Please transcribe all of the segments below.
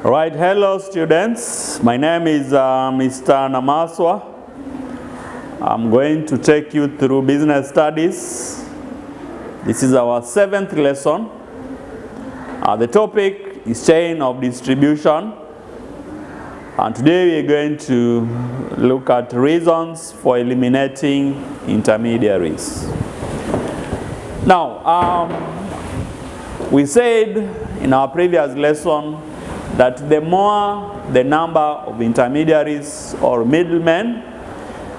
Right, hello students. My name is Mr. Namaswa. I'm going to take you through business studies. This is our 7th lesson. The topic is chain of distribution. And today we're going to look at reasons for eliminating intermediaries. Now, we said in our previous lesson that the more the number of intermediaries or middlemen,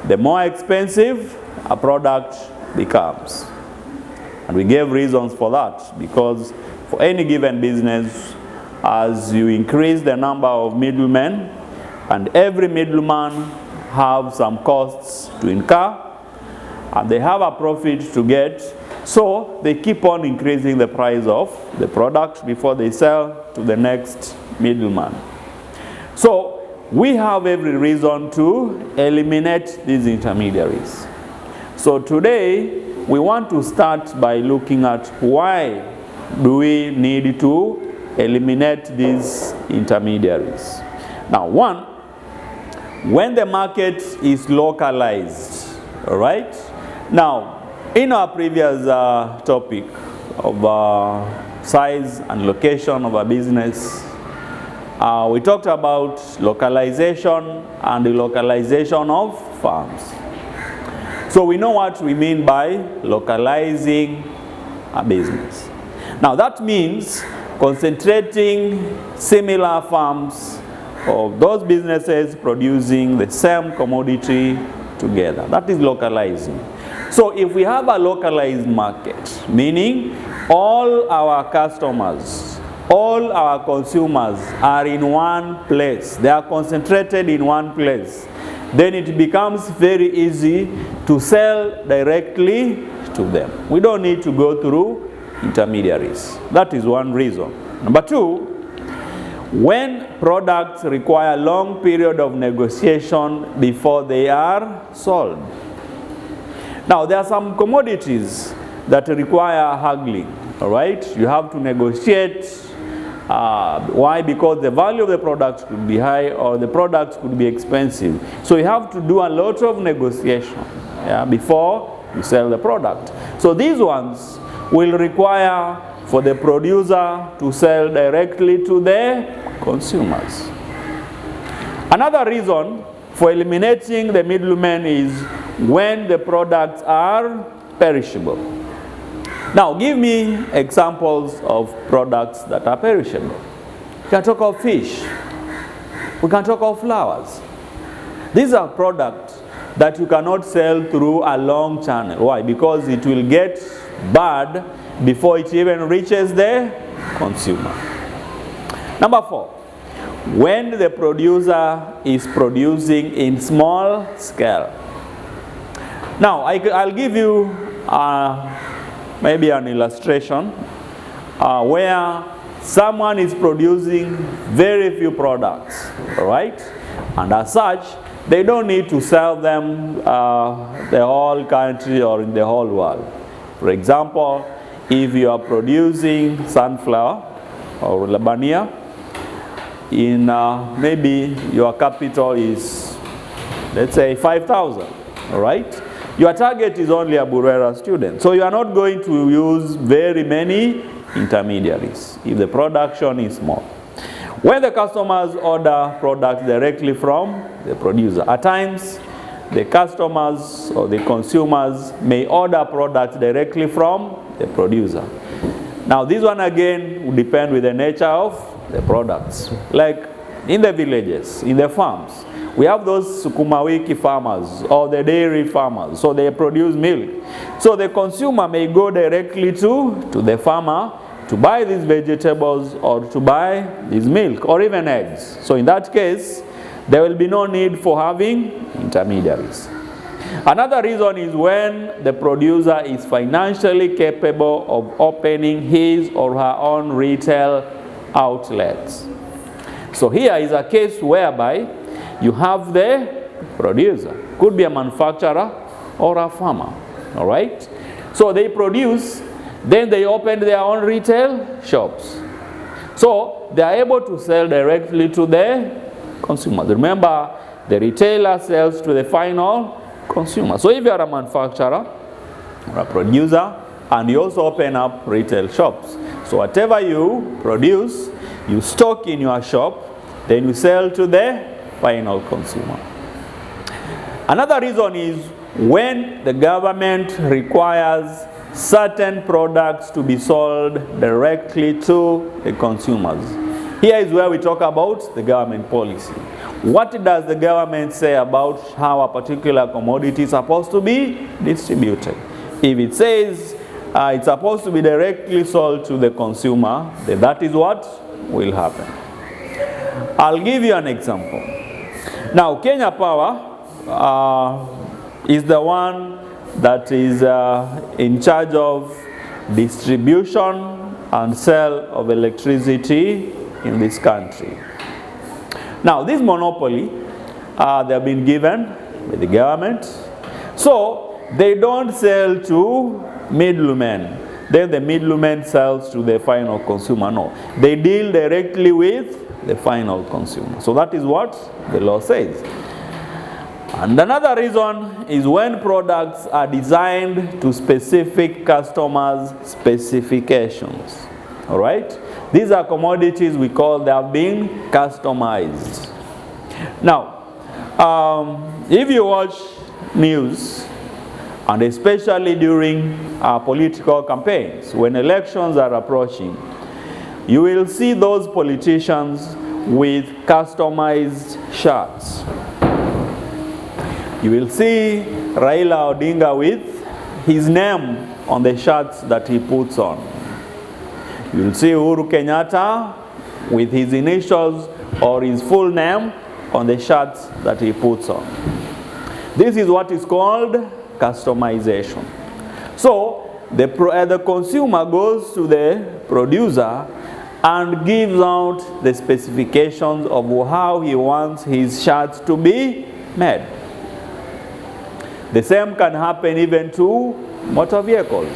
the more expensive a product becomes. And we gave reasons for that, because for any given business, as you increase the number of middlemen, and every middleman have some costs to incur, and they have a profit to get, so they keep on increasing the price of the product before they sell to the next middleman. So we have every reason to eliminate these intermediaries. So today we want to start by looking at why do we need to eliminate these intermediaries. Now, one, when the market is localized, all right? Now, in our previous topic of size and location of a business, we talked about localization and the localization of farms. So we know what we mean by localizing a business. Now that means concentrating similar farms of those businesses producing the same commodity together. That is localizing. So if we have a localized market, meaning all our customers, all our consumers are in one place, they are concentrated in one place, then it becomes very easy to sell directly to them. We don't need to go through intermediaries. That is one reason. Number two, when products require a long period of negotiation before they are sold. Now, there are some commodities that require haggling, all right? You have to negotiate. Why? Because the value of the product could be high or the product could be expensive. So you have to do a lot of negotiation before you sell the product. So these ones will require for the producer to sell directly to the consumers. Another reason for eliminating the middlemen is when the products are perishable. Now, give me examples of products that are perishable. We can talk of fish. We can talk of flowers. These are products that you cannot sell through a long channel. Why? Because it will get bad before it even reaches the consumer. Number four, when the producer is producing in small scale. Now, I'll give you maybe an illustration where someone is producing very few products, right? And as such, they don't need to sell them the whole country or in the whole world. For example, if you are producing sunflower or labania, in maybe your capital is, let's say, 5,000, all right? Your target is only a Burera student. So you are not going to use very many intermediaries if the production is small. When the customers order products directly from the producer, at times the customers or the consumers may order products directly from the producer. Now this one again will depend with the nature of the products. Like in the villages, in the farms, we have those sukuma wiki farmers or the dairy farmers, so they produce milk. So the consumer may go directly to the farmer to buy these vegetables or to buy this milk or even eggs. So in that case, there will be no need for having intermediaries. Another reason is when the producer is financially capable of opening his or her own retail outlets. So here is a case whereby you have the producer, could be a manufacturer or a farmer, all right? So they produce, then they open their own retail shops. So they are able to sell directly to the consumers. Remember, the retailer sells to the final consumer. So if you are a manufacturer or a producer, and you also open up retail shops, so whatever you produce, you stock in your shop, then you sell to the final consumer. Another reason is when the government requires certain products to be sold directly to the consumers. Here is where we talk about the government policy. What does the government say about how a particular commodity is supposed to be distributed? If it says it's supposed to be directly sold to the consumer, then that is what will happen. I'll give you an example. Now, Kenya Power is the one that is in charge of distribution and sale of electricity in this country. Now, this monopoly, they have been given by the government. So, they don't sell to middlemen. Then the middleman sells to the final consumer. No, they deal directly with the final consumer. So that is what the law says. And another reason is when products are designed to specific customers' specifications. All right? These are commodities we call they have been customized. Now, if you watch news, and especially during political campaigns, when elections are approaching, you will see those politicians with customized shirts. You will see Raila Odinga with his name on the shirts that he puts on. You will see Uhuru Kenyatta with his initials or his full name on the shirts that he puts on. This is what is called customization. So the consumer goes to the producer and gives out the specifications of how he wants his shirts to be made. The same can happen even to motor vehicles.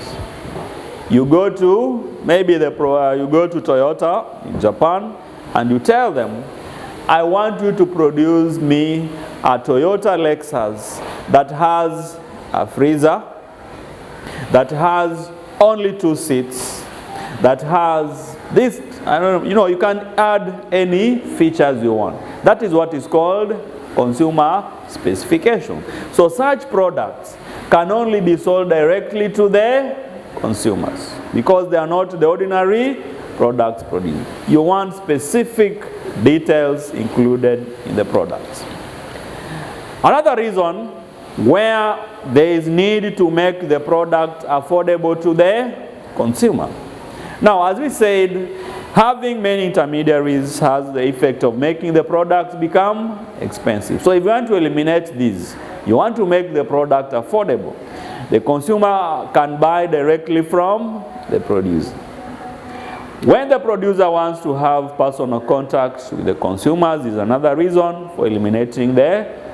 You go to you go to Toyota in Japan and you tell them, I want you to produce me a Toyota Lexus that has a freezer, that has only 2 seats, that has this, I don't know, you can add any features you want. That is what is called consumer specification. So such products can only be sold directly to the consumers because they are not the ordinary products produced. You want specific details included in the products. Another reason where there is need to make the product affordable to the consumer. Now, as we said, having many intermediaries has the effect of making the products become expensive. So if you want to eliminate these, you want to make the product affordable. The consumer can buy directly from the producer. When the producer wants to have personal contact with the consumers is another reason for eliminating the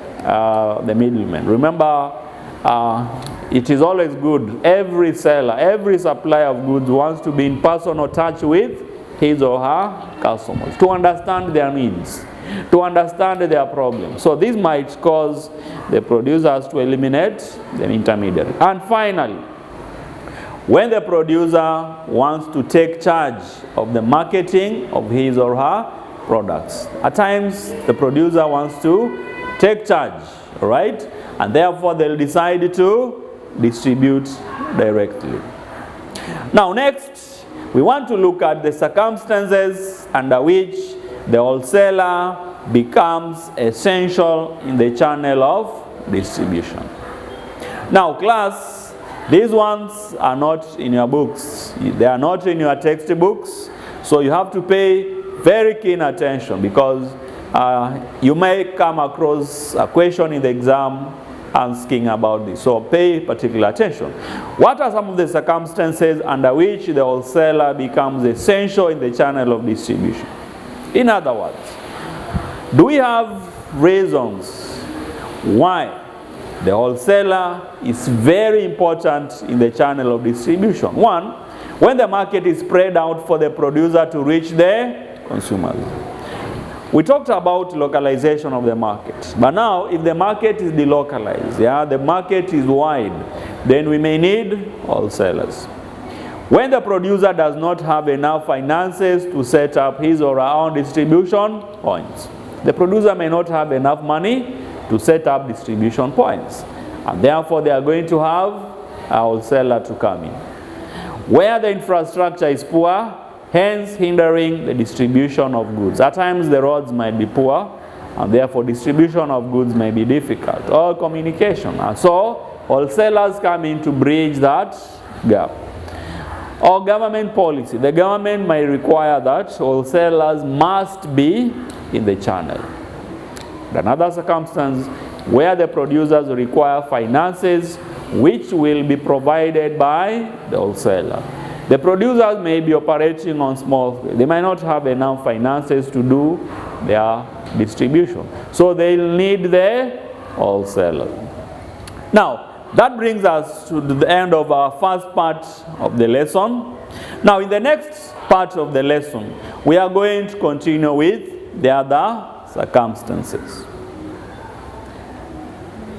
middleman. Remember, it is always good. Every seller, every supplier of goods wants to be in personal touch with his or her customers to understand their needs, to understand their problems. So this might cause the producers to eliminate the intermediary. And finally, when the producer wants to take charge of the marketing of his or her products, at times the producer wants to take charge, right? And therefore they'll decide to distribute directly. Now next, we want to look at the circumstances under which the wholesaler becomes essential in the channel of distribution. Now class, these ones are not in your books. They are not in your textbooks. So you have to pay very keen attention because you may come across a question in the exam asking about this. So pay particular attention. What are some of the circumstances under which the wholesaler becomes essential in the channel of distribution? In other words, do we have reasons why the wholesaler is very important in the channel of distribution? One, When the market is spread out for the producer to reach the consumers. We talked about localization of the market. But now, if the market is delocalized, the market is wide, then we may need wholesalers. When the producer does not have enough finances to set up his or her own distribution points, the producer may not have enough money to set up distribution points. And therefore, they are going to have a wholesaler to come in. Where the infrastructure is poor, hence hindering the distribution of goods. At times the roads might be poor, and therefore distribution of goods may be difficult, or communication. And so wholesalers come in to bridge that gap. Or government policy. The government may require that wholesalers must be in the channel. Another circumstance where the producers require finances which will be provided by the wholesaler. The producers may be operating on small scale. They might not have enough finances to do their distribution. So they'll need the wholesaler. Now, that brings us to the end of our first part of the lesson. Now, in the next part of the lesson, we are going to continue with the other circumstances.